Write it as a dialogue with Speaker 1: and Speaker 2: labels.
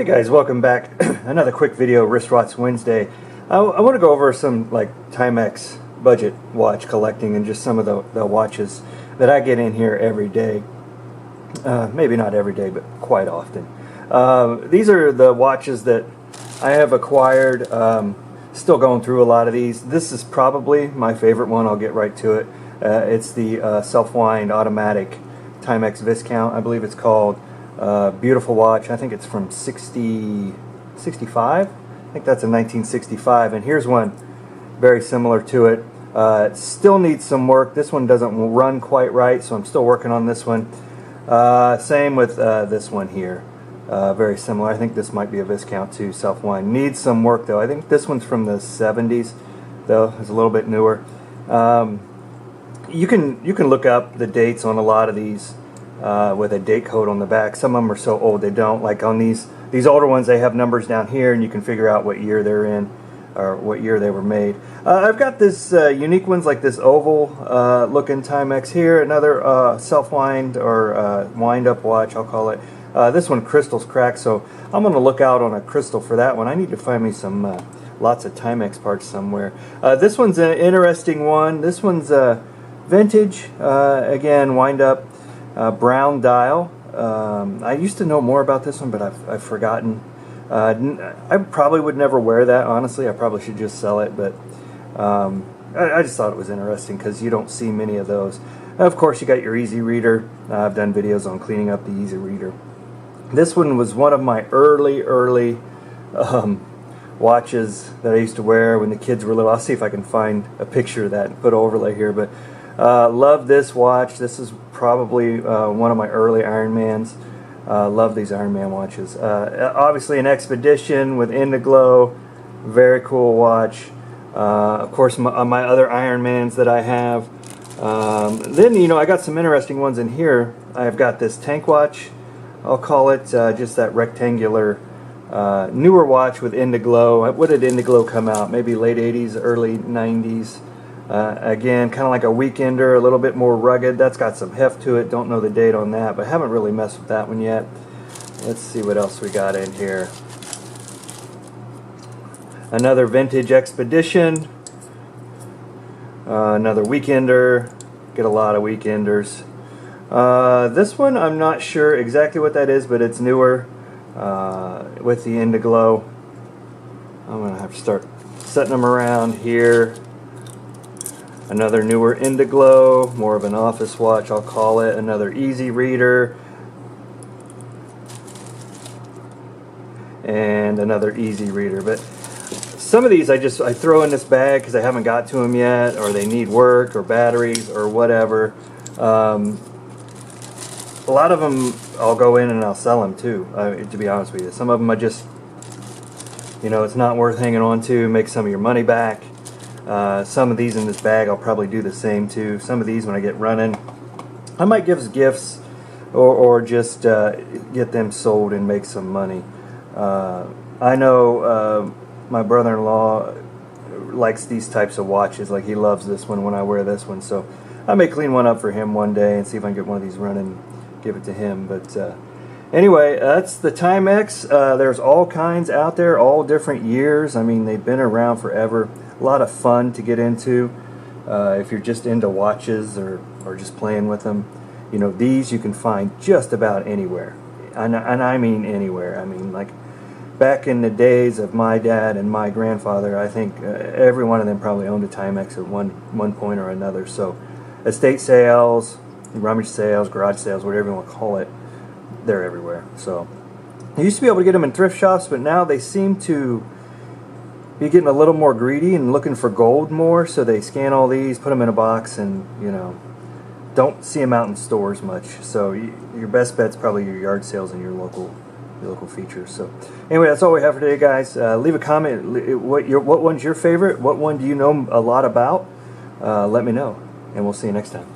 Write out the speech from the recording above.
Speaker 1: Hey guys, welcome back. Another quick video, Wristwatch Wednesday. I want to go over some like Timex budget watch collecting and just some of the watches that I get in here every day. Maybe not every day, but quite often. These are the watches that I have acquired. Still going through a lot of these. This is probably my favorite one. I'll get right to it. It's the self-wind automatic Timex Viscount, I believe it's called. Beautiful watch. I think it's from 65. I think that's a 1965, and here's one very similar to it. It still needs some work. This one doesn't run quite right, so I'm still working on this one. Same with this one here. Very similar. I think this might be a Viscount too, self-wind. Needs some work though. I think this one's from the 70s though. It's a little bit newer. You can look up the dates on a lot of these with a date code on the back. Some of them are so old they don't. Like on these older ones, they have numbers down here, and you can figure out what year they're in or what year they were made. I've got this unique ones like this oval looking Timex here. Another self-wind or wind-up watch, I'll call it. This one, crystal's cracked, so I'm going to look out on a crystal for that one. I need to find me some lots of Timex parts somewhere. This one's an interesting one. This one's vintage, again, wind-up. Brown dial. I used to know more about this one, but I've forgotten. I probably would never wear that, honestly. I probably should just sell it, but I just thought it was interesting because you don't see many of those. Of course, you got your Easy Reader. I've done videos on cleaning up the Easy Reader. This one was one of my early watches that I used to wear when the kids were little. I'll see if I can find a picture of that and put an overlay here, but love this watch. This is probably one of my early Ironmans. Love these Ironman watches. Obviously an Expedition with Indiglo. Very cool watch. Of course my other Ironmans that I have. Then, you know, I got some interesting ones in here. I've got this tank watch. I'll call it just that rectangular newer watch with Indiglo. What did Indiglo come out? Maybe late 80s, early 90s. Again, kind of like a weekender, a little bit more rugged. That's got some heft to it. Don't know the date on that, but haven't really messed with that one yet. Let's see what else we got in here. Another vintage Expedition. Another weekender. Get a lot of weekenders. This one, I'm not sure exactly what that is, but it's newer with the Indiglo. I'm going to have to start setting them around here. Another newer Indiglo, more of an office watch, I'll call it. Another Easy Reader. And another Easy Reader. But some of these I throw in this bag because I haven't got to them yet, or they need work, or batteries, or whatever. A lot of them I'll go in and I'll sell them too, to be honest with you. Some of them I just, you know, it's not worth hanging on to, make some of your money back. Some of these in this bag I'll probably do the same too. Some of these when I get running I might give as gifts or just get them sold and make some money. I know my brother-in-law likes these types of watches. Like, he loves this one when I wear this one, so I may clean one up for him one day and see if I can get one of these running, give it to him. But anyway, that's the Timex. There's all kinds out there, all different years. I mean, they've been around forever. A lot of fun to get into if you're just into watches or just playing with them. You know, these you can find just about anywhere, and I mean anywhere. I mean, like back in the days of my dad and my grandfather, I think every one of them probably owned a Timex at one point or another. So estate sales, rummage sales, garage sales, whatever you want to call it, they're everywhere. So you used to be able to get them in thrift shops, but now they seem to be getting a little more greedy and looking for gold more, so they scan all these, put them in a box, and, you know, don't see them out in stores much. So your best bet's probably your yard sales and your local features. So anyway, that's all we have for today, guys. Leave a comment. What one's your favorite? What one do you know a lot about? Let me know, and we'll see you next time.